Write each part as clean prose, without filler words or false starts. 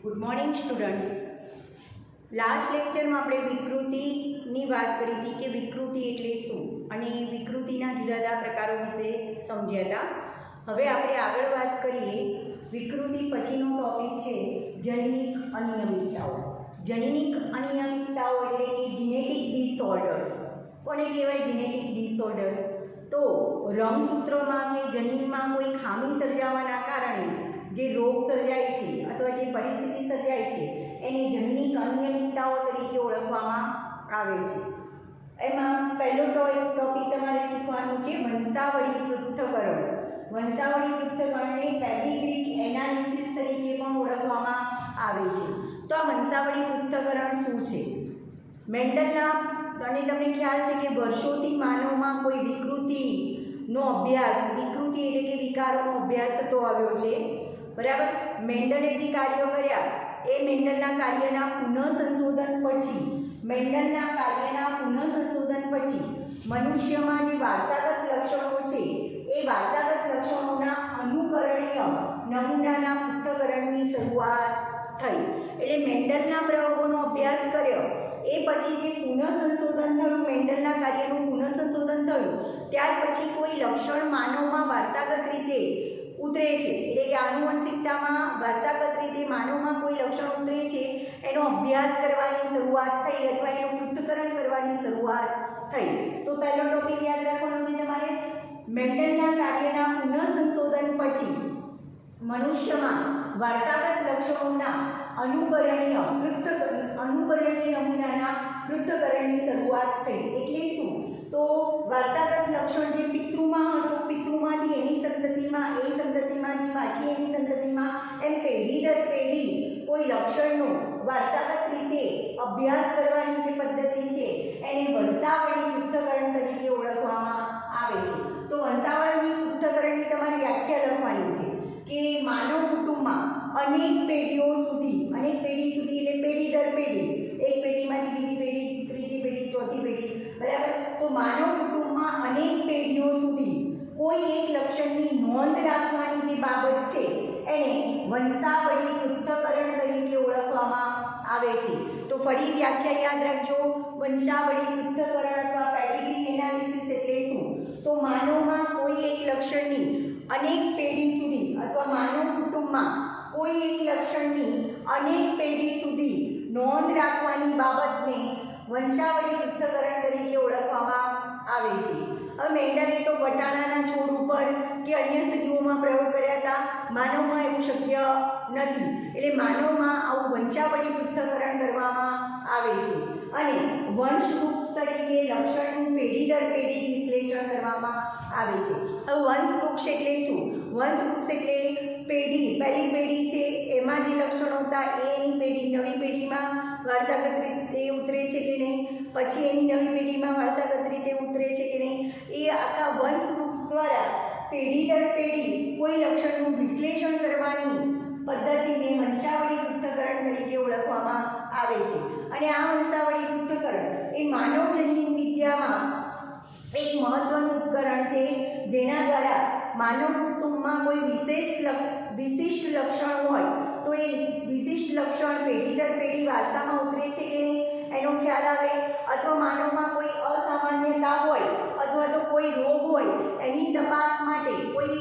Good morning students. Last લેક્ચરમાં આપણે વિકૃતિની વાત કરી હતી કે વિકૃતિ એટલે શું અને વિકૃતિના જુદા જુદા પ્રકારો વિશે સમજ્યા હતા. હવે આપણે આગળ વાત કરીએ. વિકૃતિ પછીનો ટોપિક છે જનનિક અનિયમિતતાઓ. જનનિક અનિયમિતતાઓ એટલે કે જીનેટિક ડિસઓર્ડર્સ. કોને કહેવાય જીનેટિક ડિસઓર્ડર્સ? તો રંગસૂત્રોમાં કે જનીનમાં કોઈ ખામી સર્જાવાના કારણે જે રોગ સર્જાય છે અથવા જે પરિસ્થિતિ સર્જાય છે એને જનનિક અનિયમિતતાઓ તરીકે ઓળખવામાં આવે છે. એમાં પહેલો ટોપિક તમારે શીખવાનું છે વંશાવળી પૃથ્થકરણ. વંશાવળી પૃથ્થકરણને પેડિગ્રી એનાલિસિસ તરીકે પણ ઓળખવામાં આવે છે. તો આ વંશાવળી પૃથ્થકરણ શું છે? મેન્ડલના અને તમને ખ્યાલ છે કે વર્ષોથી માનવમાં કોઈ વિકૃતિનો અભ્યાસ, વિકૃતિ એટલે કે વિકારોનો અભ્યાસ થતો આવ્યો છે. બરાબર. મેન્ડલે જે કાર્યો કર્યા એ મેન્ડલના કાર્યના પુનઃસંશોધન પછી મનુષ્યમાં જે વારસાગત લક્ષણો છે એ વારસાગત લક્ષણોના અનુકરણીય નમૂનાના પૃથ્થકરણની શરૂઆત થઈ. એટલે મેન્ડલના પ્રયોગોનો અભ્યાસ કર્યો એ પછી જે પુનઃસંશોધન થયું, મેન્ડલના કાર્યનું પુનઃસંશોધન થયું, ત્યાર પછી કોઈ લક્ષણ માનવમાં વારસાગત રીતે ઉતરે છે એટલે કે આનુવંશિકતામાં વારસાગત રીતે માનવમાં કોઈ લક્ષણ ઉતરે છે એનો અભ્યાસ કરવાની શરૂઆત થઈ અથવા એનું પૃથ્થકરણ કરવાની શરૂઆત થઈ. તો પહેલો ટોપિક યાદ રાખવાનો છે તમારે. મેન્ડલના કાર્યના પુનઃસંશોધન પછી મનુષ્યમાં વારસાગત લક્ષણોના અનુકરણીય નમૂનાના પૃથ્થકરણની શરૂઆત થઈ. એટલે શું? તો વારસાગત લક્ષણ જે પિતૃમાં હતું, પિતૃમાંથી એની સંતતિમાં, એ સંતતિમાંથી પાછી એની સંતતિમાં, એમ પેઢી દર પેઢી કોઈ લક્ષણનો વારસાગત રીતે અભ્યાસ કરવાની જે પદ્ધતિ છે એને વંશાવળી પૃથ્થકરણ તરીકે ઓળખવામાં આવે છે. તો વંશાવળી પૃથ્થકરણની તમારે વ્યાખ્યા લખવાની છે કે માનવ કુટુંબમાં અનેક પેઢીઓ સુધી, અનેક પેઢી સુધી એટલે પેઢી દર પેઢી, એક પેઢીમાંથી બીજી પેઢી, ત્રીજી પેઢી, ચોથી પેઢી, બરાબર. તો માનવ કુટુંબમાં અનેક પેઢીઓ સુધી કોઈ એક લક્ષણની નોંધ રાખવાની જે બાબત છે એને વંશાવળી પૃથ્થકરણ તરીકે ઓળખવામાં આવે છે. તો ફરી વ્યાખ્યા યાદ રાખજો. વંશાવળી પૃથ્થકરણ અથવા પેડિગ્રી એનાલિસિસ એટલે શું? તો માનવમાં કોઈ એક લક્ષણની અનેક પેઢી સુધી અથવા માનવ કુટુંબમાં કોઈ એક લક્ષણની અનેક પેઢી સુધી નોંધ રાખવાની બાબતને વંશાવળી પૃથ્થકરણ તરીકે ઓળખવામાં આવે છે. હવે મેન્ડલે તો વટાણાના છોડ ઉપર કે અન્ય સજીવોમાં પ્રયોગ કર્યા હતા. માનવમાં એવું શક્ય નથી. એટલે માનવમાં આવું વંશાવળી પૃથ્થકરણ કરવામાં આવે છે અને વંશવૃક્ષ તરીકે લક્ષણનું પેઢી દર પેઢી વિશ્લેષણ કરવામાં આવે છે. હવે વંશવૃક્ષ એટલે શું? વંશવૃક્ષ એટલે પેઢી, પહેલી પેઢી છે એમાં જે લક્ષણો હતા એની પેઢી નવી પેઢીમાં વારસાગત રીતે ઉતરે છે કે નહીં, પછી એની નવી પેઢીમાં વારસાગત રીતે ઉતરે છે કે નહીં, એ આખા વંશવૃક્ષ દ્વારા પેઢી દર પેઢી કોઈ લક્ષણનું વિશ્લેષણ કરવાની પદ્ધતિને વંશાવળી પૃથ્થકરણ તરીકે ઓળખવામાં આવે છે. અને આ વંશાવળી પૃથ્થકરણ એ માનવ જનીન વિદ્યામાં એક મહત્વનું ઉપકરણ છે જેના દ્વારા માનવ કુટુંબમાં કોઈ વિશિષ્ટ લક્ષણ હોય તો એ વિશિષ્ટ લક્ષણ પેઢી દર પેઢી વારસામાં ઉતરે છે કે નહીં એનો ખ્યાલ આવે, અથવા માનવમાં કોઈ અસામાન્યતા હોય અથવા તો કોઈ રોગ હોય એની તપાસ માટે, કોઈ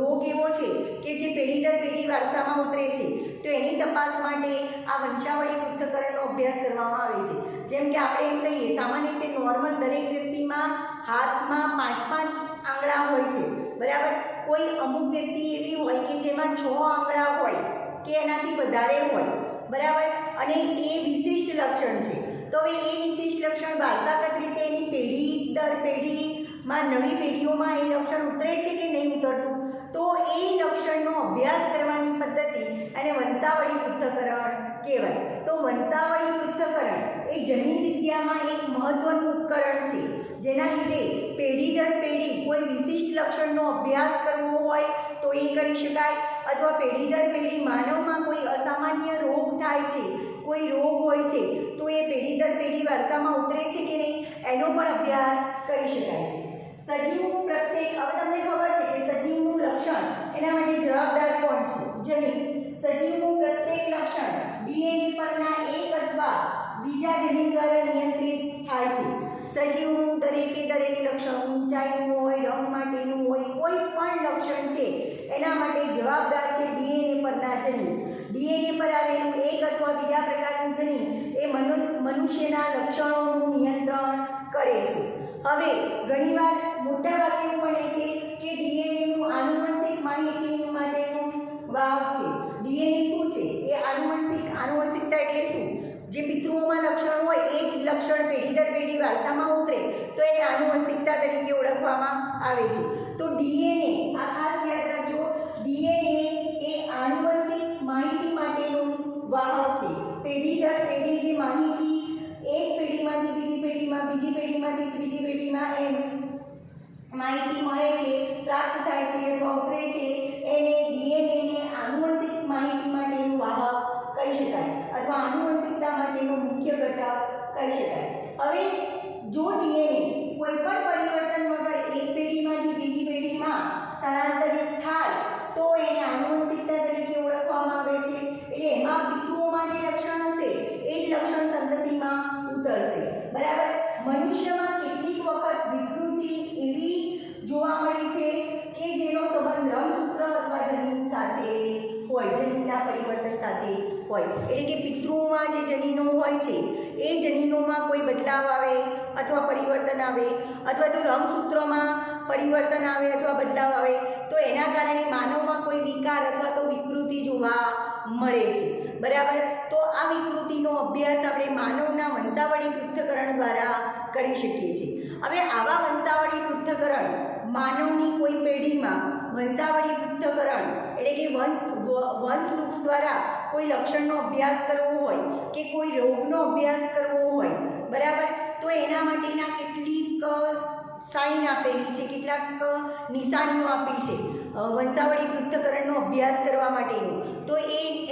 રોગ એવો છે કે જે પેઢી દર પેઢી વારસામાં ઉતરે છે તો એની તપાસ માટે આ વંશાવળી પૃથ્થકરણનો અભ્યાસ કરવામાં આવે છે. જેમ કે આપણે એમ કહીએ સામાન્ય રીતે નોર્મલ દરેક વ્યક્તિમાં હાથમાં 5 આંગળા હોય છે, બરાબર. કોઈ અમુક વ્યક્તિ એવી હોય કે જેમાં 6 આંગળા હોય કે એનાથી વધારે હોય, બરાબર. અને એ વિશિષ્ટ લક્ષણ છે. તો હવે એ વિશિષ્ટ લક્ષણ વારસાગત રીતે એની પેઢી દર પેઢીમાં નવી પેઢીઓમાં એ લક્ષણ ઉતરે છે કે નહીં ઉતરતું, તો એ લક્ષણનો અભ્યાસ કરવાની પદ્ધતિ અને વંશાવળી પૃથ્થકરણ કહેવાય. તો વંશાવળી પૃથ્થકરણ એ જનીન વિદ્યામાં એક મહત્વનું ઉપકરણ છે જેના લીધે પેઢી દર પેઢી કોઈ વિશિષ્ટ લક્ષણનો અભ્યાસ કરવો હોય તો એ કરી શકાય, અથવા પેઢી દર પેઢી માનવમાં કોઈ અસામાન્ય રોગ થાય છે, કોઈ રોગ હોય છે તો એ પેઢી દર પેઢી વારસામાં ઉતરે છે કે નહીં એનો પણ અભ્યાસ કરી શકાય છે. સજીવનું પ્રત્યેક, હવે તમને ખબર છે કે સજીવનું લક્ષણ એના માટે જવાબદાર કોણ છે? જનીન. સજીવનું પ્રત્યેક લક્ષણ ડીએનએ પરના એક અથવા બીજા જનીન દ્વારા નિયંત્રિત થાય છે. સજીવનું દરેકે દરેક લક્ષણ ઊંચાઈનું હોય, રંગ માટેનું હોય, કોઈ પણ લક્ષણ છે એના માટે જવાબદાર છે ડીએનએ પરના જનીન. ડીએનએ પર આવેલું એક અથવા બીજા પ્રકારનું જનીન એ મનુષ્યના લક્ષણોનું નિયંત્રણ કરે છે. હવે ઘણીવાર મોટાભાગે એવું બને છે કે ડીએનએનું આનુવંશિક માહિતી માટેનું વાહક છે. ડીએનએ શું છે? એ આનુવંશિકતા એટલે શું? જે પિતૃઓમાં લક્ષણ હોય એ જ લક્ષણ પેઢી દર પેઢી વારસામાં ઉતરે તો એને આનુવંશિકતા તરીકે ઓળખવામાં આવે છે. તો ડીએનએ, આ ખાસ યાદ રાખજો, ડીએનએ એ આનુવંશિક માહિતી માટેનું વાહક છે. પેઢી દર પેઢી જે માહિતી એક પેઢીમાંથી બીજી પેઢીમાં, બીજી પેઢીમાંથી ત્રીજી પેઢીમાં એમ માહિતી મળે છે, પ્રાપ્ત થાય છે અથવા ઉતરે છે, એને ડીએનએને આનુવંશિક માહિતી માટેનું વાહક કહી શકાય અથવા આનુવંશિકતા માટેનો મુખ્ય ઘટક કહી શકાય. હવે જો ડીએનએ કોઈ પણ પરિવર્તન વગર એક પેઢીમાંથી બીજી પેઢીમાં સ્થળાંતરિત થાય તો એને આનુવંશિકતા તરીકે ઓળખવામાં આવે છે. એટલે એમાં પિતૃઓમાં જે લક્ષણ હશે એ જ લક્ષણ સંતતિમાં ઉતરશે. બરાબર. મનુષ્યમાં કેટલીક વખત વિકૃતિ એવી જોવા મળી છે કે જેનો સંબંધ રંગસૂત્ર અથવા જનીન સાથે હોય, જનીનના પરિવર્તન સાથે હોય. એટલે કે પિતૃઓમાં જે જનીનો હોય છે એ જનીનોમાં કોઈ બદલાવ આવે અથવા પરિવર્તન આવે અથવા તો રંગસૂત્રોમાં પરિવર્તન આવે અથવા બદલાવ આવે તો એના કારણે માનવમાં કોઈ વિકાર અથવા તો વિકૃતિ જોવા મળે છે. બરાબર. તો આ વિકૃતિનો અભ્યાસ આપણે માનવના વંશાવળી પૃથ્થકરણ દ્વારા કરી શકીએ છીએ. હવે આવા વંશાવળી પૃથ્થકરણ માનવની કોઈ પેઢીમાં વંશાવળી પૃથ્થકરણ એટલે કે વંશવૃક્ષ દ્વારા કોઈ લક્ષણનો અભ્યાસ કરવો હોય કે કોઈ રોગનો અભ્યાસ કરવો હોય, બરાબર, તો એના માટેના કેટલીક સાઇન આપેલી છે, કેટલાક નિશાનીઓ આપી છે વંશાવળી પૃથ્થકરણનો અભ્યાસ કરવા માટેનું. તો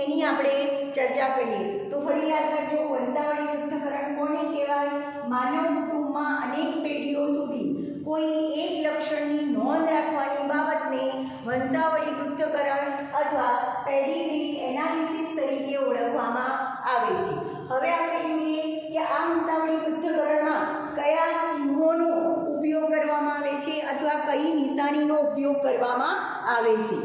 એની આપણે ચર્ચા કરીએ. તો ફરી યાદ રાખજો, વંશાવળી પૃથ્થકરણ કોને કહેવાય? માનવ કુટુંબમાં અનેક પેઢીઓ સુધી કોઈ એક લક્ષણની નોંધ રાખવાની બાબતને વંશાવળી પૃથ્થકરણ અથવા પેડિગ્રી એનાલિસિસ તરીકે ઓળખવામાં આવે છે. હવે આપણે જોઈએ કે આ વંશાવળી પૃથ્થકરણમાં કયા ચિહ્નોનો ઉપયોગ કરવામાં આવે છે અથવા કઈ નિશાનીનો ઉપયોગ કરવામાં આવે છે.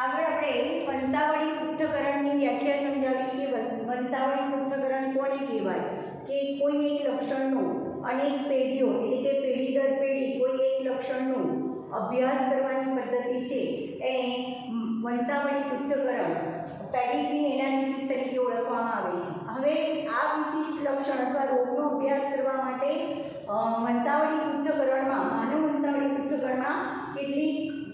આગળ આપણે વંશાવળી પૃથ્થકરણની વ્યાખ્યા સમજાવી કે વંશાવળી પૃથ્થકરણ કોને કહેવાય? કે કોઈ એક લક્ષણનો અનેક પેઢીઓ એટલે કે પેઢી દર પેઢી કોઈ એક લક્ષણનો અભ્યાસ કરવાની પદ્ધતિ છે એને વંશાવળી પૃથ્થકરણ પેડિગ્રી એનાલિસિસ તરીકે ઓળખવામાં આવે છે. હવે આ વિશિષ્ટ લક્ષણ અથવા રોગનો અભ્યાસ કરવા માટે વંશાવળી પૃથ્થકરણમાં, માનવ વંશાવળી પૃથ્થકરણમાં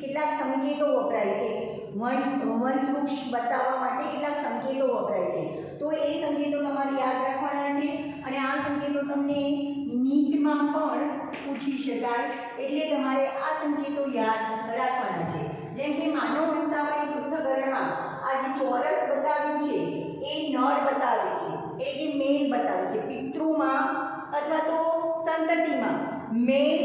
કેટલાક સંકેતો વપરાય છે. વંશવૃક્ષ બતાવવા માટે કેટલાક સંકેતો વપરાય છે. તો એ સંકેતો તમારે યાદ રાખવાના છે અને આ સંકેતો તમને નીટમાં પણ પૂછી શકાય એટલે તમારે આ સંકેતો યાદ રાખવાના છે. જેમ કે માનવ વંશાવળી પૃથ્થકરણમાં આ જે ચોરસ બતાવ્યું છે એ નર બતાવે છે, એટલે કે મેલ બતાવે છે. પિતૃમાં અથવા તો સંતતિમાં મેલ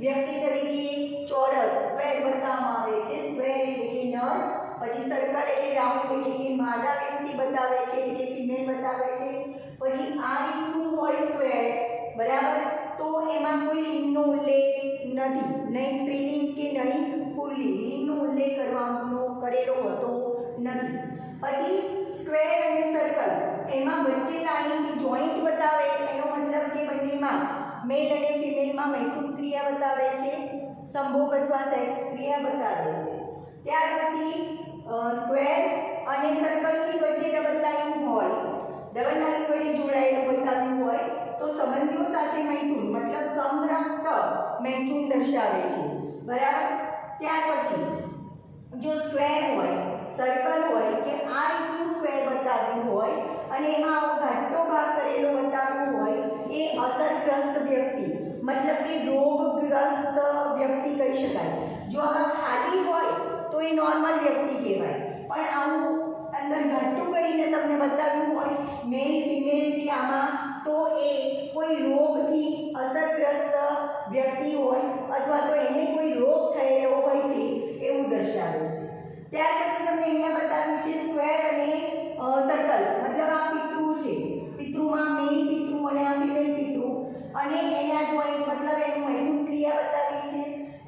વ્યક્તિ તરીકે ચોરસ સ્ક્વેર બતાવવામાં આવે છે. સ્ક્વેર એટલે કે નર, પછી સર્કલ એટલે રાઉન્ડ એટલે કે માદા વ્યક્તિ બતાવે છે, એટલે ફિમેલ બતાવે છે. પછી આ રીતનું હોય સ્ક્વેર, બરાબર, તો એમાં કોઈ લિંગનો ઉલ્લેખ નથી, નહીં સ્ત્રીલિંગ કે નહીં પુલ્લિંગ, લિંગનો ઉલ્લેખ કરેલો હોતો નથી. પછી સ્ક્વેર અને સર્કલ એમાં વચ્ચે લાઈનની જોઈન્ટ બતાવે, એનો મતલબ કે બંનેમાં મેલ અને ફિમેલમાં મૈથુન ક્રિયા બતાવે છે, સંભોગ અથવા સેક્સ ક્રિયા બતાવે છે. ત્યાર પછી સ્ક્વેર અને સર્કલની વચ્ચે ડબલ લાઈન હોય, ડબલ લાઈન વડે જોડાયેલું બતાવ્યું હોય તો સંબંધીઓ સાથે મૈથુન મતલબ સમરક્ત મૈથુન દર્શાવે છે. બરાબર. ત્યાર પછી જો સ્ક્વેર હોય, સર્કલ હોય કે આ રીતનું સ્ક્વેર બતાવ્યું હોય અને એમાં આવો ઘાટો ભાગ કરેલો બતાવ્યું હોય એ અસરગ્રસ્ત વ્યક્તિ મતલબ કે રોગગ્રસ્ત વ્યક્તિ કહી શકાય. જો આ ખાલી હોય તો એ નોર્મલ વ્યક્તિ કહેવાય, પણ આવું અંદર ઘાટું કરીને તમને બતાવ્યું હોય મેલ ફિમેલ કે આમાં, તો એ કોઈ રોગથી અસરગ્રસ્ત વ્યક્તિ હોય અથવા તો એને કોઈ રોગ થયેલો હોય છે દર્શાવે છે. ત્યાર પછી તમને અહીંયા બતાવ્યું છે સ્ક્વેર અને સર્કલ, મતલબ આ પિતૃ છે, પિતૃમાં મેલ પિતૃ અને આ ફિમેલ પિતૃ, અને એના જોઈન્ટ મતલબ એનું મૈથુન ક્રિયા બતાવી છે.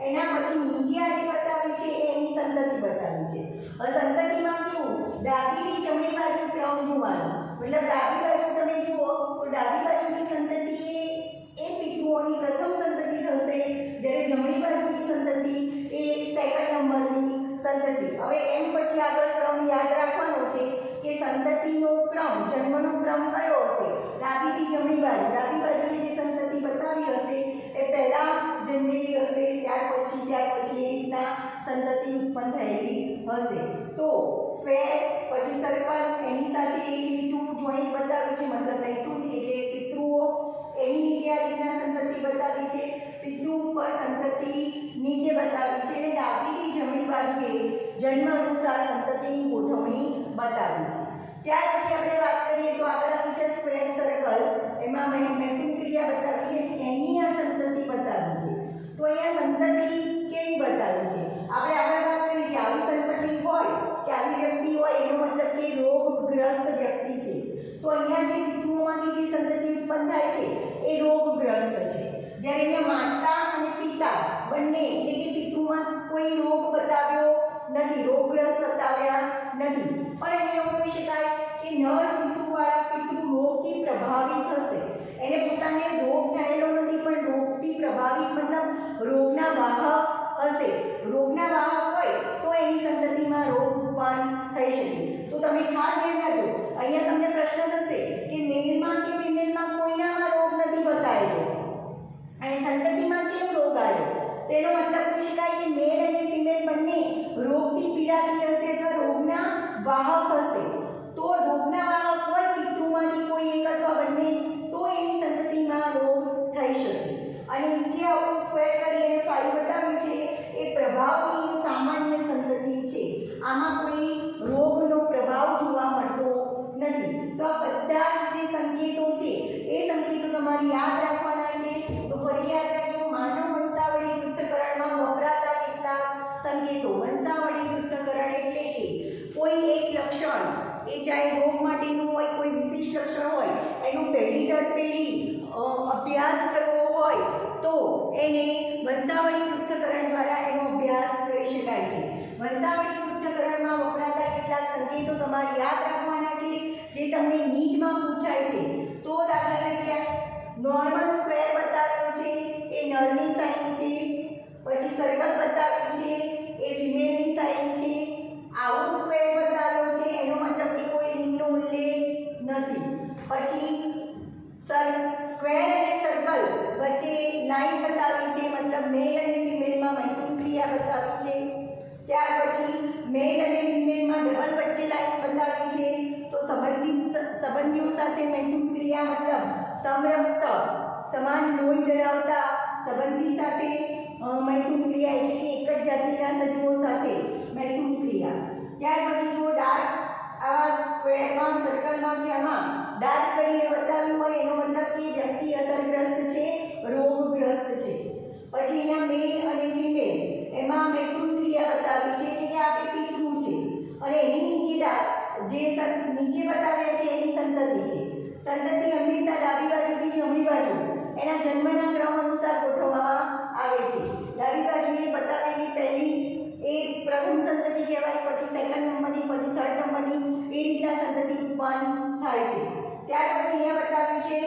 એના પછી નીચે આ જે બતાવી છે એ એની સંતતિ બતાવી છે. હવે સંતતિમાં કેવું ડાબીથી જમણી બાજુ ક્રમ જોવાનો, મતલબ ડાબી બાજુ તમે જુઓ તો ડાબી બાજુની સંતતિ એ પિતૃઓની પ્રથમ સંતતિ થશે, જ્યારે જમણી બાજુની સંતતિ એ સેકન્ડ નંબરની સંતતિ. હવે એમ પછી આગળ ક્રમ યાદ રાખવાનો છે કે સંતતિનો ક્રમ, જન્મનો ક્રમ કયો હશે, ડાબીથી જમણી બાજુ, ડાબી બાજુએ જે સંતતિ બતાવી હશે એ પહેલા જન્મેલી હશે, ત્યાર પછી એ રીતના સંતતિ ઉત્પન્ન થયેલી હશે. તો સ્ક્વેર પછી સર્કલ, એની સાથે એક લીટું જોઈન્ટ બતાવ્યું છે, મતલબ મૈથુન એટલે પિતૃઓ, એની નીચે આ રીતના સંતતિ બતાવી છે, પિતૃ ઉપર સંતતિ નીચે બતાવી છે, અને ડાબીથી જમણી બાજુએ જન્મ અનુસાર સંતતિની ગોઠવણી બતાવી છે. ત્યાર પછી આપણે વાત કરીએ તો આગળ આવ્યું છે સ્ક્વેર સર્કલ, એમાં મૈથુન ક્રિયા બતાવી છે, એની આ સંતતિ બતાવી છે. તો અહીંયા સંતતિ કેવી બતાવી છે, આપણે આગળ વાત કરી કે આવી સંતતિ હોય કે આવી વ્યક્તિ હોય એનો મતલબ કે રોગગ્રસ્ત વ્યક્તિ છે. તો અહીંયા જે પિતૃઓમાંથી જે સંતતિ ઉત્પન્ન થાય છે એ રોગગ્રસ્ત છે, જ્યારે અહીંયા માતા અને પિતા બંને એટલે કે પિતૃમાં કોઈ રોગ બતાવ્યો નથી, રોગગ્રસ્ત બતાવ્યા નથી, પણ એને એવું કહી શકાય કે નર શિશુવાળા પિતૃ રોગથી પ્રભાવિત થશે, એને પોતાને રોગ થયેલો નથી પણ રોગથી પ્રભાવિત મતલબ રોગના વાહક હશે. રોગના વાહક હોય તો એની સંતતિમાં રોગ ઉત્પન્ન થઈ શકે. તો તમે ખાસ ધ્યાન રાખજો, અહીંયા તમને પ્રશ્ન થશે કે મેલમાં કે ફિમેલમાં કોઈનામાં રોગ નથી બતાવેલો અને સંતતિમાં કેમ રોગ આવ્યો, તેનો મતલબ કહી શકાય કે મેલ અને ફિમેલ બંને રોગથી પીડાતી હશે અથવા રોગના વાહક હશે. તો રોગના વાહક હોય પિતૃમાંથી કોઈ એક અથવા બંને, તો એની સંતતિમાં રોગ થઈ શકે. અને નીચે આપણું સ્ક્વેર કરી અને 5 બતાવ્યું છે એ પ્રભાવની સામાન્ય સંતતિ છે, આમાં કોઈ રોગનો પ્રભાવ જોવા મળતો નથી. તો આ બધા જ જે સંકેતો છે એ સંકેતો તમારે યાદ રાખવાના છે. તો ફરી યાદ રાખજો, માનવ વંશાવળી પૃથ્થકરણમાં વપરાતા કેટલાક સંકેતો. વંશાવળી પૃથ્થકરણ એટલે કે કોઈ એક લક્ષણ, એ ચાહે રોગ માટેનું હોય, કોઈ વિશિષ્ટ લક્ષણ હોય, એનું પેઢી દર પેઢી અભ્યાસ કરવો હોય તો એને વંશાવળી પૃથ્થકરણ દ્વારા એનો અભ્યાસ કરી શકાય છે. વંશાવળી પૃથ્થકરણમાં વપરાતા કેટલાક સંકેતો તમારે યાદ રાખવાના છે જે તમને નીટમાં પૂછાય છે. તો દાખલા તરીકે નોર્મલ સ્ક્વેર બતાવ્યો છે એ નરની સાઇન છે, પછી સર્કલ બતાવ્યું છે એ ફિમેલની સાઇન છે, આવો સ્ક્વેર બતાવ્યો છે એનો મતલબ કે કોઈ લિંગનો ઉલ્લેખ નથી, પછી સ્ક્વેર અને સર્કલ વચ્ચે લાઈન બતાવી છે, મતલબ મેલ અને ફિમેલમાં મૈથુન ક્રિયા બતાવી છે. ત્યાર પછી મેલ અને ફિમેલમાં ડબલ વચ્ચે લાઈન બતાવી છે, તો સંબંધીઓ સાથે મૈથુન ક્રિયા મતલબ સમરક્ત સમાન લોહી ધરાવતા સંબંધી સાથે મૈથુન ક્રિયા એટલે કે એક જ જાતિના સજીવો સાથે મૈથુન ક્રિયા. ત્યાર પછી જો ડાર્ક આવા સ્ક્વેરમાં સર્કલમાં કે આમાં ડાર્ક કરીને બતાવ્યું હોય એનો મતલબ કે વ્યક્તિ અસરગ્રસ્ત છે, રોગગ્રસ્ત છે. પછી અહીંયા મેલ અને ફિમેલ એમાં મૈથુન ક્રિયા બતાવી છે એટલે કે આ પિતૃ છે, અને એની નીચે નીચે બતાવ્યા છે એની સંતતિ છે. સંતતિ હંમેશા ડાબી બાજુથી જમણી બાજુ એના જન્મના ક્રમ અનુસાર ગોઠવવામાં આવે છે. ડાબી બાજુએ બતાવેલી પહેલી એ પ્રથમ સંતતિ કહેવાય, પછી સેકન્ડ નંબરની, પછી થર્ડ નંબરની, એ રીતના સંતતિ ઉત્પન્ન થાય છે. ત્યાર પછી અહીંયા બતાવ્યું છે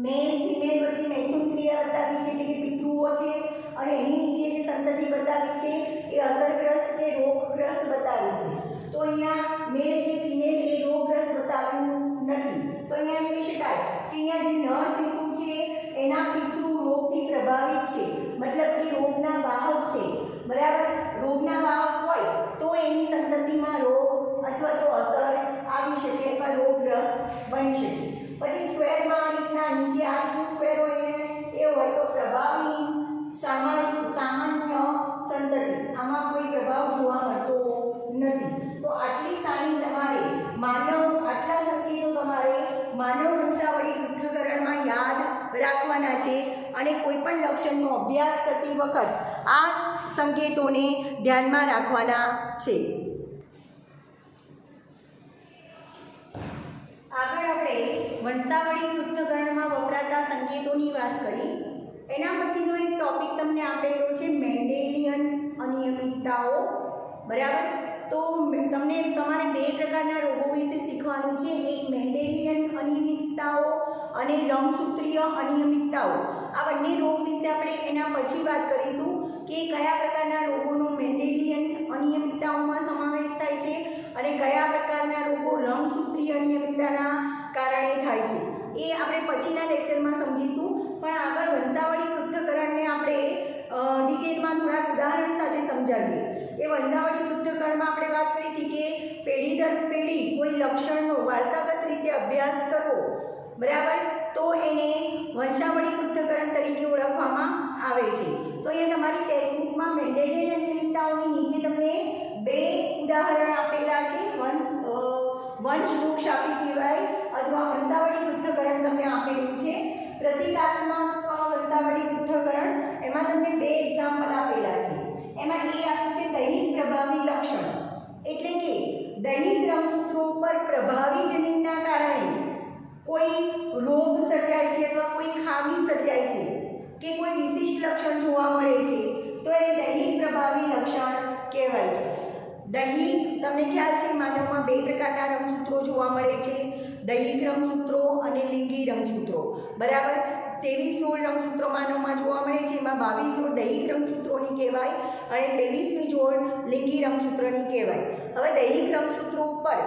મેલ ફિમેલ વચ્ચે મૈથુન ક્રિયા બતાવી છે એટલે કે પિતૃઓ છે, અને એની નીચે જે સંતતિ બતાવી છે એ અસરગ્રસ્ત કે રોગગ્રસ્ત બતાવી છે. તો અહીંયા મેલ કે ફિમેલ એ રોગગ્રસ્ત બતાવ્યું નથી. તો અહીંયા કહી શકાય કે અહીંયા જે નર શિશુ છે એના પિતૃ રોગથી પ્રભાવિત છે, મતલબ કે રોગના વાહક છે, બરાબર. રોગના વાહક હોય તો એની સંતતિમાં રોગ અથવા તો અસર આવી શકે અથવા રોગગ્રસ્ત બની શકે. પછી સ્ક્વેરમાં આ રીતના નીચે આ રીતનું સ્ક્વેર હોય ને એ હોય તો પ્રભાવની સામાન્ય સંતતિ, આમાં કોઈ પ્રભાવ જોવા મળતો નથી. તો આટલી સારી તમારે આટલા સંકેતો તમારે માનવ વંશાવળી પૃથ્થકરણમાં યાદ રાખવાના રાખવાના છે અને કોઈપણ લક્ષણનો અભ્યાસ કરતી વખત આ સંકેતોને ધ્યાનમાં રાખવાના છે. આગળ આપણે વંશાવળી પૃથ્થકરણમાં વપરાતા સંકેતોની વાત કરી. એના પછીનો એક ટોપિક તમને આપેલો છે મેન્ડેલિયન અનિયમિતતાઓ. બરાબર, તો તમને તમારે બે પ્રકારના રોગો વિશે શીખવાનું છે. એક મેન્ડેલિયન અનિયમિતતાઓ અને રંગસૂત્રીય અનિયમિતતાઓ. આ બંને રોગ વિશે આપણે એના પછી વાત કરીશું કે કયા પ્રકારના રોગોનો મેન્ડેલિયન અનિયમિતતાઓમાં સમાવેશ થાય છે અને કયા પ્રકારના રોગો રંગસૂત્રીય અનિયમિતતાના કારણે થાય છે. એ આપણે પછીના લેક્ચરમાં સમજીશું. પણ આગળ વંશાવળી પૃથ્થકરણને આપણે ડિટેલમાં થોડાક ઉદાહરણ સાથે સમજાવીએ. એ વંશાવળી પૃથ્થકરણમાં આપણે વાત કરી હતી કે પેઢી દર પેઢી કોઈ લક્ષણનો વારસાગત રીતે અભ્યાસ કરવો, બરાબર, તો એને વંશાવળી પૃથ્થકરણ તરીકે ઓળખવામાં આવે છે. તો અહીંયા તમારી ટેક્સ્ટબુકમાં મેન્ડેલિયન અનિયમિતતાઓની નીચે તમને બે ઉદાહરણ આપેલા છે. વંશવૃક્ષ કહેવાય અથવા વંશાવળી પૃથ્થકરણ તમને આપેલું છે. પ્રતિકાત્મક વંશાવળી પૃથ્થકરણ, એમાં તમને બે એક્ઝામ્પલ આપેલા છે. એમાં એ આપ્યું છે દૈહિક પ્રભાવી લક્ષણ, એટલે કે દૈહિક રંગસૂત્રો પર પ્રભાવી જનીનના કારણે કોઈ રોગ સર્જાય છે અથવા કોઈ ખામી સર્જાય છે કે કોઈ વિશિષ્ટ લક્ષણ જોવા મળે છે તો એ દૈહિક પ્રભાવી લક્ષણ કહેવાય છે. દૈહિક, તમને ખ્યાલ છે માનવમાં બે પ્રકારના રંગસૂત્રો જોવા મળે છે, દૈહિક રંગસૂત્રો અને લિંગી રંગસૂત્રો. બરાબર, 23 રંગસૂત્રો માનવમાં જોવા મળે છે. એમાં 22 દૈહિક રંગસૂત્રોની કહેવાય અને 23મી જોડ લિંગી રંગસૂત્રોની કહેવાય. હવે દૈહિક રંગસૂત્રો ઉપર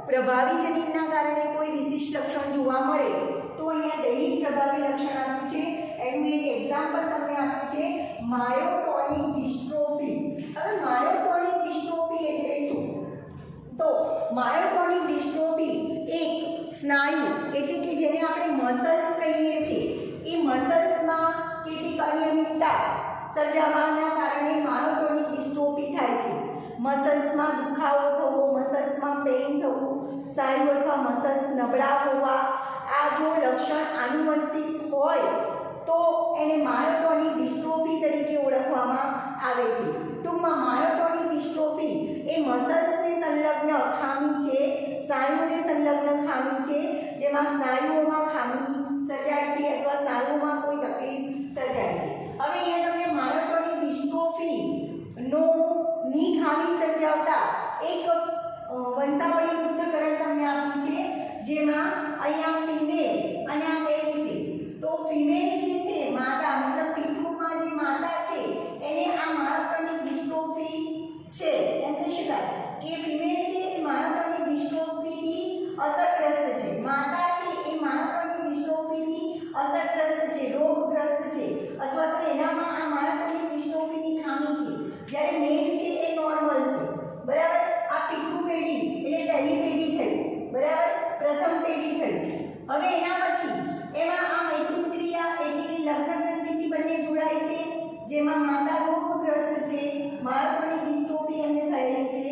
પ્રભાવી જનીનના કારણે કોઈ વિશિષ્ટ લક્ષણ જોવા મળે તો અહીંયા દૈહિક પ્રભાવી લક્ષણ આપ્યું છે. એનું એક એક્ઝામ્પલ તમને આપ્યું છે માયોટોનિક ડિસ્ટ્રોફી. હવે માયોટોનિક ડિસ્ટ્રોફી એટલે શું? તો માયોટોનિક ડિસ્ટ્રોફી એક સ્નાયુ એટલે કે જેને આપણે મસલ્સ કહીએ છીએ, એ મસલ્સમાં કેટલીક અનિયમિતતા સર્જાવાના કારણે માયોટોનિક ડિસ્ટ્રોફી થાય છે. મસલ્સમાં દુખાવો થવો, મસલ્સમાં પેઇન થવું, સ્નાયુ અથવા મસલ્સ નબળા હોવા, આ જો લક્ષણ આનુવંશિક હોય તો એને માયોટોનિક ડિસ્ટ્રોફી તરીકે ઓળખવામાં આવે છે. ટૂંકમાં માયોટોનિક ડિસ્ટ્રોફી એ મસલ્સને સંલગ્ન ખામી છે, સ્નાયુને સંલગ્ન ખામી છે, જેમાં સ્નાયુઓમાં ખામી સર્જાય છે અથવા સ્નાયુઓમાં કોઈ તકલીફ સર્જાય છે. હવે અહીંયા તમને માયોટોનિક ડિસ્ટ્રોફી ની ખામી સર્જાવતા એક વંશાવળી પૃથ્થકરણ તમને આપ્યું છે, જેમાં અહીંયા ફિમેલ અને આ મેલ છે. તો ફિમેલ જે છે માતા, મતલબ પિતૃમાં જે માતા છે એને આ માયોટોનિક ડિસ્ટ્રોફી છે એમ કહી શકાય કે ફિમેલ છે એ માયોટોનિક ડિસ્ટ્રોફીની અસરગ્રસ્ત છે. માતા છે એ માયોટોનિક ડિસ્ટ્રોફીની અસરગ્રસ્ત છે, રોગગ્રસ્ત છે અથવા તો એનામાં આ માયોટોનિક ડિસ્ટ્રોફીની ખામી છે. જ્યારે મેલ છે એ નોર્મલ છે. બરાબર, આ પિતૃ પેઢી એટલે પહેલી પેઢી થઈ, બરાબર, પ્રથમ પેઢી થઈ. હવે એના પછી એમાં આ મૈથુન ક્રિયા એટલે કે લગ્ન ગ્રંથિથી બંને જોડાય છે, જેમાં માતા રોગગ્રસ્ત છે, માયોટોનિક ડિસ્ટ્રોફી એમને થયેલી છે,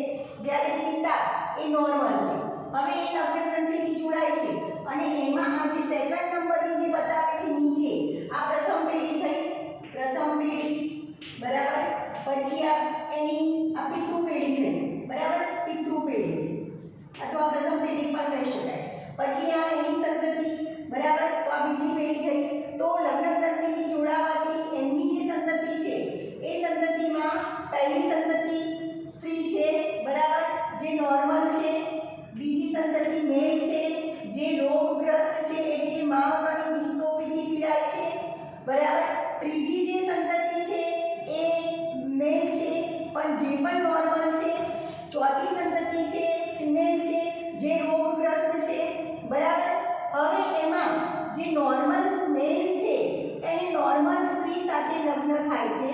જ્યારે પિતા એ નોર્મલ છે. હવે એ લગ્ન ગ્રંથિથી જોડાય છે અને એમાં આ જે સેકન્ડ નંબરની જે બતાવે છે નીચે, આ પ્રથમ પેઢી થઈ, પ્રથમ પેઢી, બરાબર, પછી આ એની આ પિતૃ પેઢી થઈ, બરાબર, પિતૃ પેઢી અથવા પ્રથમ પેઢી પણ કહી શકાય. પછી આ એની સંતતિ, બરાબર, તો આ બીજી પેઢી થઈ. તો લગ્ન ગ્રંથિથી જોડાવાથી એમની જે સંતતિ છે એ સંતતિમાં પહેલી સંતતિ સ્ત્રી છે, બરાબર, જે નોર્મલ છે, બીજી સંતતિ મેલ છે જે રોગગ્રસ્ત છે એટલે કે માયોટોનિક ડિસ્ટ્રોફીથી પીડાય છે, બરાબર, ત્રીજી જે સંતતિ છે એ મેલ છે પણ જે પણ નોર્મલ છે, ચોથી સંતતિ છે ફિમેલ છે જે રોગગ્રસ્ત છે, બરાબર. હવે એમાં જે નોર્મલ મેલ છે એને નોર્મલ સ્ત્રી સાથે લગ્ન થાય છે,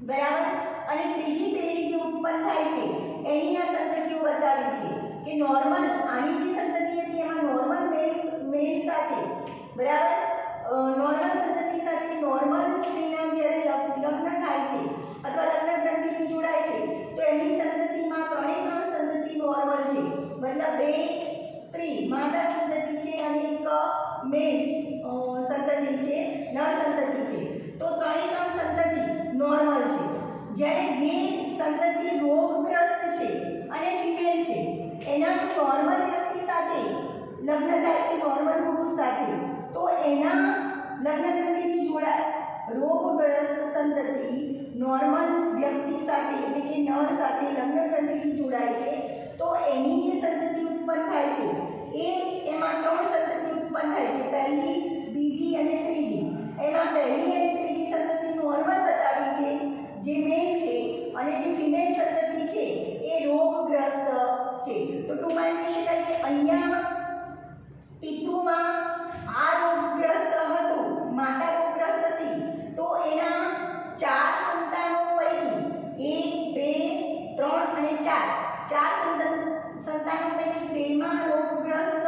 બરાબર, અને ત્રીજી પેઢી જે ઉત્પન્ન થાય છે એની આ સંતતિઓ બતાવી છે કે નોર્મલ આની જે સંતતિ હતી એમાં નોર્મલ મેલ સાથે, બરાબર, નોર્મલ સંતતિ સાથે નોર્મલ સ્ત્રીના જ્યારે લગ્ન થાય છે અથવા લગ્ન ગ્રંથિથી જોડાય છે તો એમની સંતતિમાં ત્રણ સંતતિ નોર્મલ છે, મતલબ બે સ્ત્રી માતા સંતતિ છે અને એક મેલ સંતતિ છે, લગ્નગ્રંથિથી જોડાય રોગગ્રસ્ત સંતતિ નોર્મલ વ્યક્તિ સાથે એટલે કે નર સાથે લગ્નગ્રંથિથી જોડાય છે તો એની જે સંતતિ ઉત્પન્ન થાય છે એમાં 3 સંતતિ ઉત્પન્ન થાય છે, પહેલી, બીજી અને ત્રીજી. એમાં પહેલી અને ત્રીજી સંતતિ નોર્મલ બતાવી છે જે મેલ છે, અને જે ફિમેલ સંતતિ છે એ રોગગ્રસ્ત છે. તો ટૂંકમાં કહી શકાય કે અહીંયા પિતૃમાં આ રોગગ્રસ્ત હતું, માતા રોગગ્રસ્ત હતી, તો એના 4 સંતાનો પૈકી 1, 2, 3 અને 4 સંતાનો પૈકી 2માં રોગગ્રસ્ત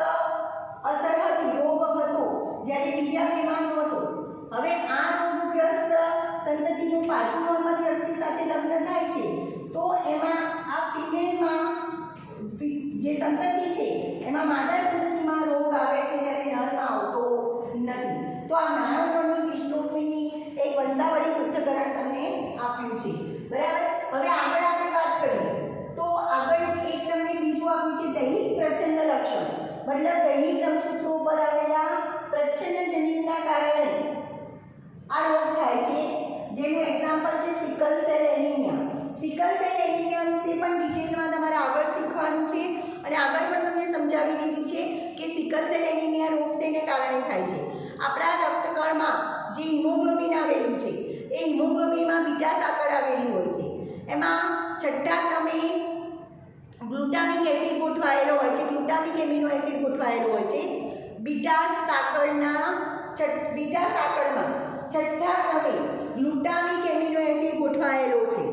અસર હતી, રોગ હતો, જ્યારે બીજા 2માં નહોતો. હવે આ રોગગ્રસ્ત સંતતિનું પાછું નોર્મલ વ્યક્તિ સાથે લગ્ન થાય છે તો એમાં આ ફિમેલમાં જે સંતતિ છે એમાં માતા સંતતિમાં રોગ આવે છે, જ્યારે નરમાં આવતો નથી. તો આ માયોક્રોનિક ડિસ્ટ્રોફીની એક વંશાવળી પૃથ્થકરણ તમને આપ્યું છે, બરાબર. હવે આગળ આપણે વાત કરીએ તો આગળ એક તમને બીજું આપ્યું છે દૈહિક પ્રચ્છન્ન લક્ષણ, મતલબ દૈહિક રંગસૂત્રો ઉપર આવેલા પ્રચ્છન્ન જનીનના કારણે આ રોગ થાય છે, જેનું એક્ઝામ્પલ છે sickle cell anaemia. Sickle cell anaemia વિશે પણ ડિટેલમાં તમારે આગળ શીખવાનું છે, અને આગળ પણ તમને સમજાવી દીધું છે કે સિકલ સેલ એનિમિયા રોગ શેને કારણે થાય છે. આપણા રક્તકણમાં જે હિમોગ્લોબિન આવેલું છે એ હિમોગ્લોબિનમાં બીટા સાકર આવેલી હોય છે, એમાં છઠ્ઠા ક્રમે ગ્લુટામિક એસિડ ગોઠવાયેલો હોય છે, ગ્લુટામિક એમિનો એસિડ ગોઠવાયેલો હોય છે. બીટા સાકરમાં છઠ્ઠા ક્રમે ગ્લુટામિક એમિનો એસિડ ગોઠવાયેલો છે.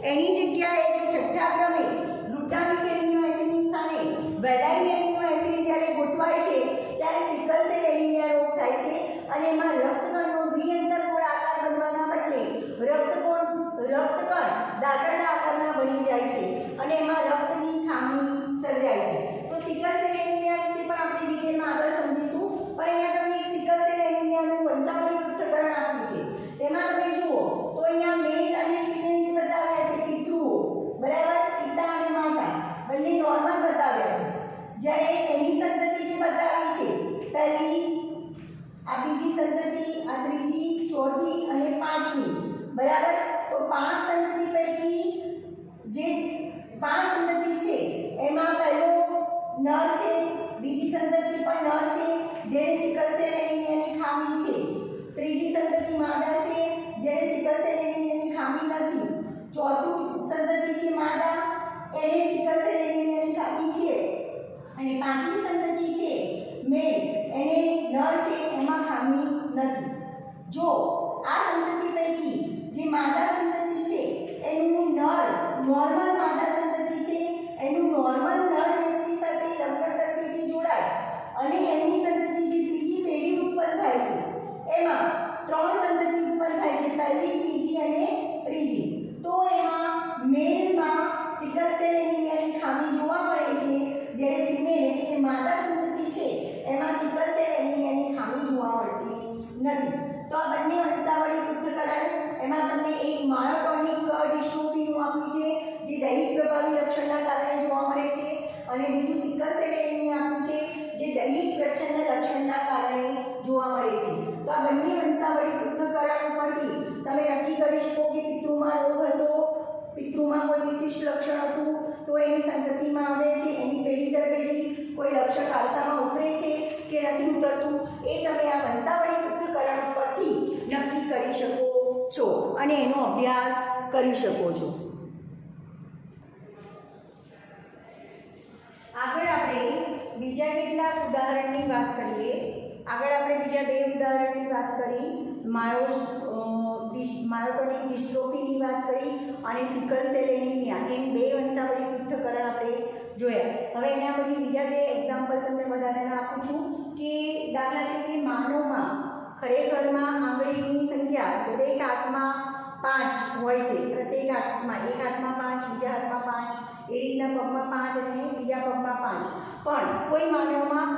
એની જગ્યાએ જો છઠ્ઠા ક્રમે ગ્લુટામિક એમિનો એસિડની સ્થાને વેલાઇન એમિનો એસિડ જ્યારે ગોઠવાય છે ત્યારે સિકલ સેલ એનિમિયા રોગ થાય છે, અને એમાં રક્તકણનો દ્વિઅંતરગોળ આકાર બનવાના બદલે રક્તકણ દાંતરડા આકારના બની જાય છે, અને એમાં રક્તની ખામી સર્જાય છે. તો સિકલ સેલ એનિમિયા વિશે પણ આપણે ડિટેલમાં આગળ સમજીશું, પણ અહીંયા તમને એક સિકલ સેલ એનિમિયાનું વંશાવળી પૃથ્થકરણ આપ્યું છે. તેમાં તમે જુઓ તો અહીંયા મેલ અને ફિમેલ જે બતાવ્યા છે પિતૃઓ, બરાબર, પિતા અને માતા બંને નોર્મલ બતાવ્યા છે, જ્યારે એની સંતતિ જે બતાવી છે પહેલી, આ બીજી સંતતિ, આ ત્રીજી, ચોથી અને 5મી, બરાબર. તો 5 સંતતિ પૈકી જે 5 સંતતિ છે એમાં પહેલો નર છે, બીજી સંતતિ પણ નર છે જેને સિકલ સેલ એનિમિયાની ખામી છે, ત્રીજી સંતતિ માદા છે જેને સિકલ સેલ એનિમિયાની ખામી નથી, ચોથું સંતતિ છે માદા, એને સિકલ સેલ એનિમિયાની ખામી છે, અને 5મી સંતતિ છે મેલ, એને નર છે એમાં ખામી નથી. જો આ સંતતિ પૈકી જે માદા સંતતિ છે એનું નોર્મલ માદા સંતતિ છે, એનું નોર્મલ નર વ્યક્તિ સાથે લગ્નગ્રંથિથી જોડાય, અને એમની સંતતિ જે ત્રીજી પેઢી ઉત્પન્ન થાય છે એમાં 3 સંતતિ ઉત્પન્ન થાય છે, પહેલી, બીજી અને ત્રીજી. તો એમાં મેલમાં સિકલ સેલ એનિમિયાની ખામી જોવા મળે છે, જ્યારે ફિમેલ એટલે કે માદા સંતતિ છે એમાં સિકલ સેલ એનિમિયાની ખામી જોવા મળતી નથી. તો આ બંને વંશાવળી પૃથ્થકરણ, એમાં તમને એક માયોટોનિક ડિસ્ટ્રોફીનું આપ્યું છે જે દૈહિક પ્રભાવી લક્ષણના કારણે જોવા મળે છે, અને બીજું સિકલ સેલ એનિમિયા આપ્યું છે જે દૈહિક પ્રચ્છન્ન લક્ષણના કારણે જોવા મળે છે. તો આ બંને વંશાવળી પૃથ્થકરણ પરથી તમે નક્કી કરી શકો કે પિતૃમાં રોગ હતો, પિતૃમાં કોઈ વિશિષ્ટ લક્ષણ હતું તો એની સંતતિમાં આવે છે, એની પેઢી દર પેઢી કોઈ લક્ષણ વારસામાં ઉતરે છે કે નથી ઉતરતું, એ તમે આ વંશાવળી પૃથ્થકરણ પરથી નક્કી કરી શકો છો અને એનો અભ્યાસ કરી શકો છો. આગળ આપણે બીજા કેટલાક ઉદાહરણની વાત કરીએ. આગળ આપણે બીજા 2 ઉદાહરણની વાત કરી, માયોટોનિક ડિસ્ટ્રોફીની વાત કરી અને સિકલ સેલ એનિમિયા, એમ 2 વંશાવળી પૃથ્થકરણ આપણે જોયા. હવે એના પછી બીજા 2 એક્ઝામ્પલ તમને વધારાના આપું છું કે દાખલા તરીકે માનવમાં ખરેખરમાં આંગળીની સંખ્યા દરેક હાથમાં 5 હોય છે, પ્રત્યેક હાથમાં, એક હાથમાં 5, બીજા હાથમાં 5, એ રીતના પગમાં 5 અને બીજા પગમાં 5, પણ કોઈ માનવમાં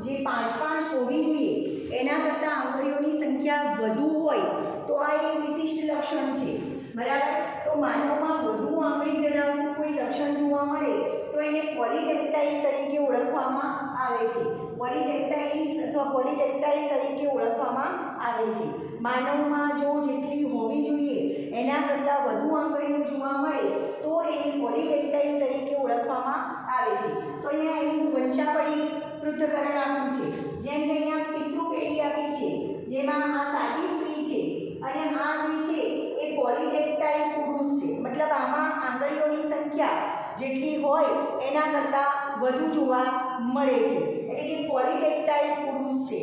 જે 5 હોવી જોઈએ એના કરતાં આંગળીઓની સંખ્યા વધુ હોય તો આ એક વિશિષ્ટ લક્ષણ છે, બરાબર. તો માનવમાં વધુ આંગળી ધરાવતું કોઈ લક્ષણ જોવા મળે તો એને પોલીડેક્ટાઇલ તરીકે ઓળખવામાં આવે છે. પોલીડેક્ટાઇલિસ અથવા પોલીડેક્ટાઇલ તરીકે ઓળખવામાં આવે છે. માનવમાં જો જેટલી હોવી જોઈએ એના કરતાં વધુ આંગળીઓ જોવા મળે તો એને પોલીડેક્ટાઇલ તરીકે ઓળખવામાં આવે છે. તો અહીંયા એનું વંશાવળી પૃથ્થકરણ આપ્યું છે. જેમ કે અહીંયા પિતૃપેઢી આપી છે, જેમાં આ સાદી સ્ત્રી છે અને આ જે છે એ પોલીડેક્ટાઇલ પુરુષ છે. મતલબ આમાં આંગળીઓની સંખ્યા જેટલી હોય એના કરતાં વધુ જોવા મળે છે, એટલે કે પોલીડેક્ટાઇલ પુરુષ છે.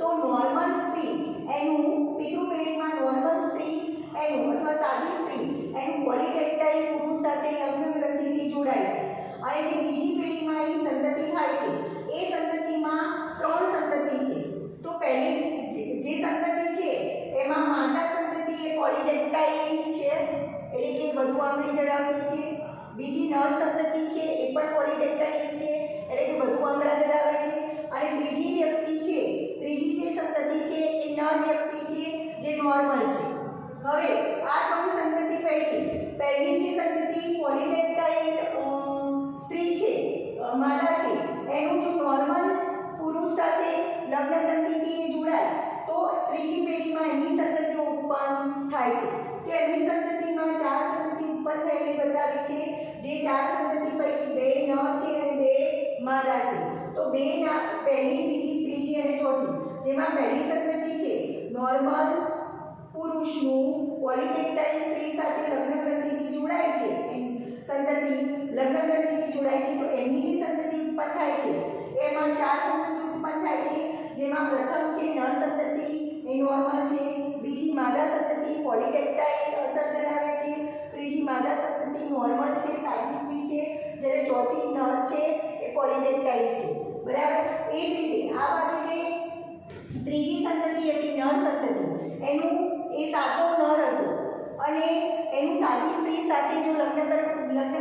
તો નોર્મલ સ્ત્રી એનું પિતૃપેઢીમાં નોર્મલ સ્ત્રી એનું અથવા સાદી સ્ત્રી એનું પોલીડેક્ટાઇલ પુરુષ સાથે લગ્ન ગ્રંથિથી જોડાય છે. અને જે બીજી પેઢીમાં એની સંતતિ થાય છે એ સંતતિમાં 3 સંતતિ છે. તો પહેલી જે સંતતિ છે એમાં માદા સંતતિ એ પોલીડેક્ટાઇલિસ છે, એટલે કે વધુ આંગળી ધરાવતી છે. બીજી નર સંતતિ છે એ પણ પોલીડેક્ટાઇલિસ છે, એટલે કે વધુ આંગળા ધરાવે છે. અને ત્રીજી વ્યક્તિ છે, ત્રીજી જે સંતતિ છે એ નર વ્યક્તિ છે જે નોર્મલ છે. હવે આ 3 સંતતિ પૈકી પહેલી જે સંતતિ પોલીડેક્ટાઇલ સ્ત્રી છે, માદા છે, એનું જો નોર્મલ પુરુષ સાથે લગ્ન ગ્રંથિથી જોડાય તો ત્રીજી પેઢીમાં એમની સંતતિઓ ઉત્પન્ન થાય છે. તો એમની સંતતિમાં 4 સંતતિ ઉત્પન્ન થયેલી બતાવી છે, જે 4 સંતતિ પૈકી 2 નર છે અને 2 માદા છે. તો 2 ના પહેલી, બીજી, ત્રીજી અને ચોથી, જેમાં પહેલી સંતતિ છે નોર્મલ પુરુષનું પોલીડેક્ટાઇલ સ્ત્રી સાથે લગ્ન ગ્રંથિથી જોડાય છે, સંતતિ લગ્ન ગ્રંથિથી જોડાય છે. તો એમની જે સંતતિ ઉત્પન્ન થાય છે એમાં 4 સંતતિ ઉત્પન્ન થાય છે, જેમાં પ્રથમ છે નર સંતતિ એ નોર્મલ છે, બીજી માદા સંતતિ પોલીડેક્ટાઇલ અસર ધરાવે છે, ત્રીજી માદા સંતતિ નોર્મલ છે, સાદી સ્ત્રી છે, જ્યારે ચોથી નર છે એ પોલીડેક્ટાઇલ છે. બરાબર. એ જ રીતે આ બાજુ જે ત્રીજી સંતતિ હતી નર સંતતિ, એનું એ સાદો નર હતો અને એનું સાદી સ્ત્રી સાથે જો લગ્ન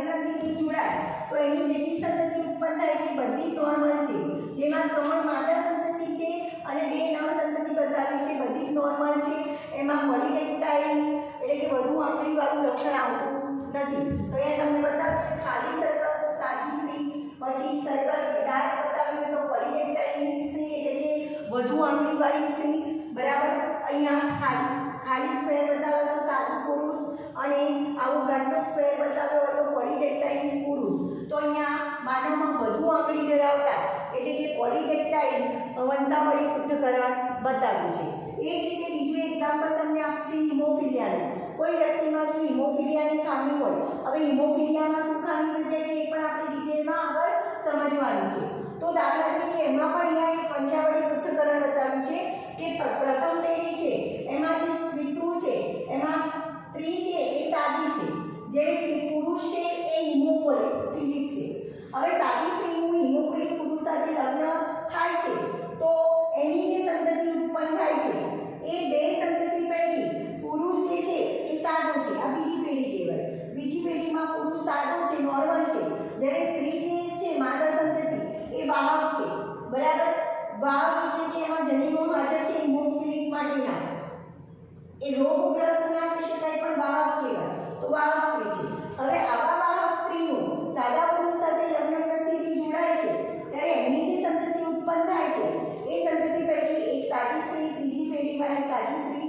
ગ્રંથિથી જોડાય તો એની જેટલી સંતતિ ઉત્પન્ન થાય છે બધી નોર્મલ છે, જેમાં 3 માદા સંતતિ છે અને 2 નર સંતતિ બતાવી છે, બધી નોર્મલ છે. એમાં પોલીડેક્ટાઇલ એટલે કે વધુ આંગળીવાળું લક્ષણ આવતું નથી. તો અહીંયા તમને બતાવ્યું છે ખાલી સર્કલ તો સાદી સ્ત્રી, પછી સર્કલ ડાર્ક બતાવ્યું તો પોલીડેક્ટાઇલની સ્ત્રી એટલે કે વધુ આંગળીવાળી સ્ત્રી. બરાબર. અહીંયા ખાલી સ્ક્વેર બતાવ્યો તો સાદું પુરુષ અને આવું ગાંઠો સ્ક્વેર બતાવ્યો હોય તો પોલીડેક્ટાઇલિસ પુરુષ. તો અહીંયા માનવમાં વધુ આંગળી ધરાવતા એટલે કે પોલીડેક્ટાઇલ વંશાવળી પૃથ્થકરણ બતાવ્યું છે. એ જ રીતે બીજું એક્ઝામ્પલ તમને આપ્યું છે હિમોફિલિયાનું. કોઈ વ્યક્તિમાં જો હિમોફિલિયાની ખામી હોય, હવે હિમોફિલિયામાં શું ખામી સર્જાય છે એ પણ આપણે ડિટેલમાં આગળ સમજવાનું છે. તો દાખલા તરીકે એમાં પણ અહીંયા એક વંશાવળી પૃથ્થકરણ બતાવ્યું છે કે પ્રથમ પેઢી છે એમાં જે પિતૃ છે એમાં સ્ત્રી છે એ સાદી છે, જ્યારે પુરુષ છે એ હિમોફિલિક છે. હવે સાદી સ્ત્રીનું હિમોફિલિક પુરુષ સાથે લગ્ન થાય છે તો એની જે સંતતિ ઉત્પન્ન થાય છે એ 2 સંતતિ પૈકી પુરુષ જે છે એ સાદો છે, આ બીજી પેઢી કહેવાય. બીજી પેઢીમાં પુરુષ સાદો છે, નોર્મલ છે, જ્યારે સ્ત્રી જે છે માદા સંતતિ એ વાહક છે. બરાબર. વાહક એટલે કે એમાં જનીનો હાજર છે હિમોફિલિક માટેના, એ રોગગ્રસ્ત ના કહી શકાય પણ વાહક કહેવાય. તો વાહક સ્ત્રી છે. હવે આવા વાહક સ્ત્રીનું સાદા પુરુષ સાથે લગ્ન ગ્રંથિથી જોડાય છે ત્યારે એમની જે સંતતિ ઉત્પન્ન થાય છે એ સંતતિ પૈકી એક સાદી સ્ત્રી, ત્રીજી પેઢીમાં એક સાદી સ્ત્રી,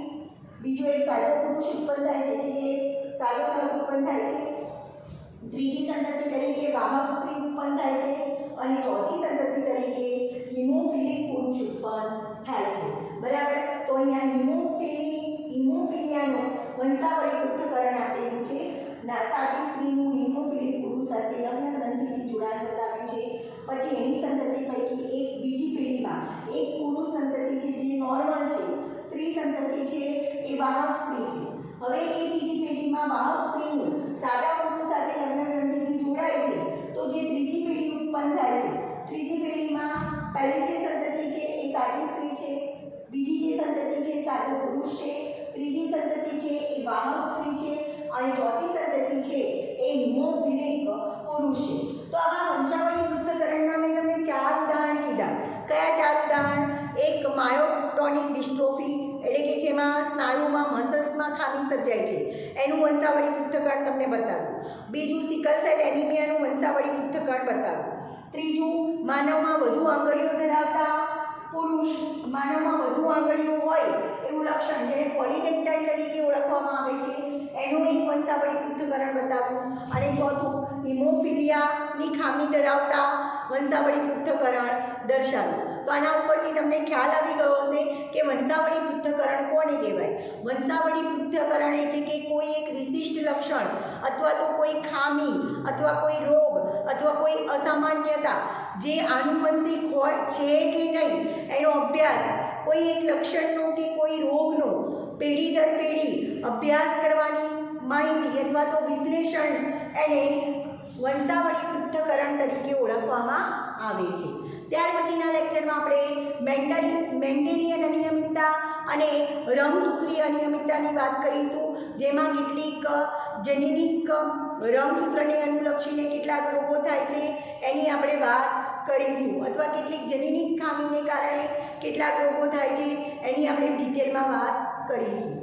બીજો એક સાદો પુરુષ ઉત્પન્ન થાય છે એટલે કે સાદો નર ઉત્પન્ન થાય છે, ત્રીજી સંતતિ તરીકે વાહક સ્ત્રી ઉત્પન્ન થાય છે અને ચોથી સંતતિ તરીકે હિમોફિલિક પુરુષ ઉત્પન્ન થાય છે. બરાબર. તો અહીંયા હિમોફિલિયાનું વંશાવળી પૃથ્થકરણ આપેલું છે. સાદી સ્ત્રીનું હિમોફિલિક પુરુષ સાથે લગ્ન ગ્રંથિથી જોડાણ બતાવ્યું છે. પછી એની સંતતિ પૈકી એક બીજી પેઢીમાં એક પુરુષ સંતતિ છે જે નોર્મલ છે, સ્ત્રી સંતતિ છે એ વાહક સ્ત્રી છે. હવે એ બીજી પેઢીમાં વાહક સ્ત્રીનું સાદા પુરુષ સાથે લગ્ન ગ્રંથિથી જોડાય છે તો જે ત્રીજી પેઢી ઉત્પન્ન થાય છે, ત્રીજી પેઢીમાં પહેલી જે સંતતિ છે એ સાદી સ્ત્રી છે, બીજી જે સંતતિ છે સાદો પુરુષ છે, ત્રીજી સંતતિ છે એ વાહક સ્ત્રી છે અને ચોથી સંતતિ છે એ હિમોફિલિક પુરુષ છે. તો આવા વંશાવળી પૃથ્થકરણના મેં તમને 4 ઉદાહરણ કીધા. કયા 4 ઉદાહરણ? એક માયોટોનિક ડિસ્ટ્રોફી એટલે કે જેમાં સ્નાયુમાં મસલ્સમાં લક્ષણોમાં ખામી સર્જાય છે એનું વંશાવળી પૃથ્થકરણ તમને બતાવ્યું. બીજું સિકલ સેલ એનિમિયાનું વંશાવળી પૃથ્થકરણ બતાવ્યું. ત્રીજું માનવમાં વધુ આંગળીઓ ધરાવતા પુરુષ, માનવમાં વધુ આંગળીઓ હોય એવું લક્ષણ જેને પોલિડેક્ટાઇલ તરીકે ઓળખવામાં આવે છે એનું એક વંશાવળી પૃથ્થકરણ બતાવ્યું. અને ચોથું હિમોફિલિયાની ખામી ધરાવતા વંશાવળી પૃથ્થકરણ દર્શાવ્યું. તો આના ઉપરથી તમને ખ્યાલ આવી ગયો હશે કે વંશાવળી પૃથ્થકરણ કોને કહેવાય. વંશાવળી પૃથ્થકરણ એટલે કે કોઈ એક વિશિષ્ટ લક્ષણ અથવા તો કોઈ ખામી અથવા કોઈ રોગ અથવા કોઈ અસામાન્યતા જે આનુવંશિક હોય છે કે નહીં એનો અભ્યાસ, કોઈ એક લક્ષણનો કે કોઈ રોગનો પેઢી દર પેઢી અભ્યાસ કરવાની માહિતી અથવા તો વિશ્લેષણ એને વંશાવળી પૃથ્થકરણ તરીકે ઓળખવામાં આવે છે. ત્યાર પછીના લેક્ચરમાં આપણે મેન્ડેલિયન અનિયમિતતા અને રંગસૂત્રીય અનિયમિતતાની વાત કરીશું, જેમાં કેટલીક જનીનિક રંગસૂત્રને અનુલક્ષીને કેટલાક રોગો થાય છે એની આપણે વાત કરીશું, અથવા કેટલીક જનીનિક ખામીને કારણે કેટલાક રોગો થાય છે એની આપણે ડિટેલમાં વાત કરીશું.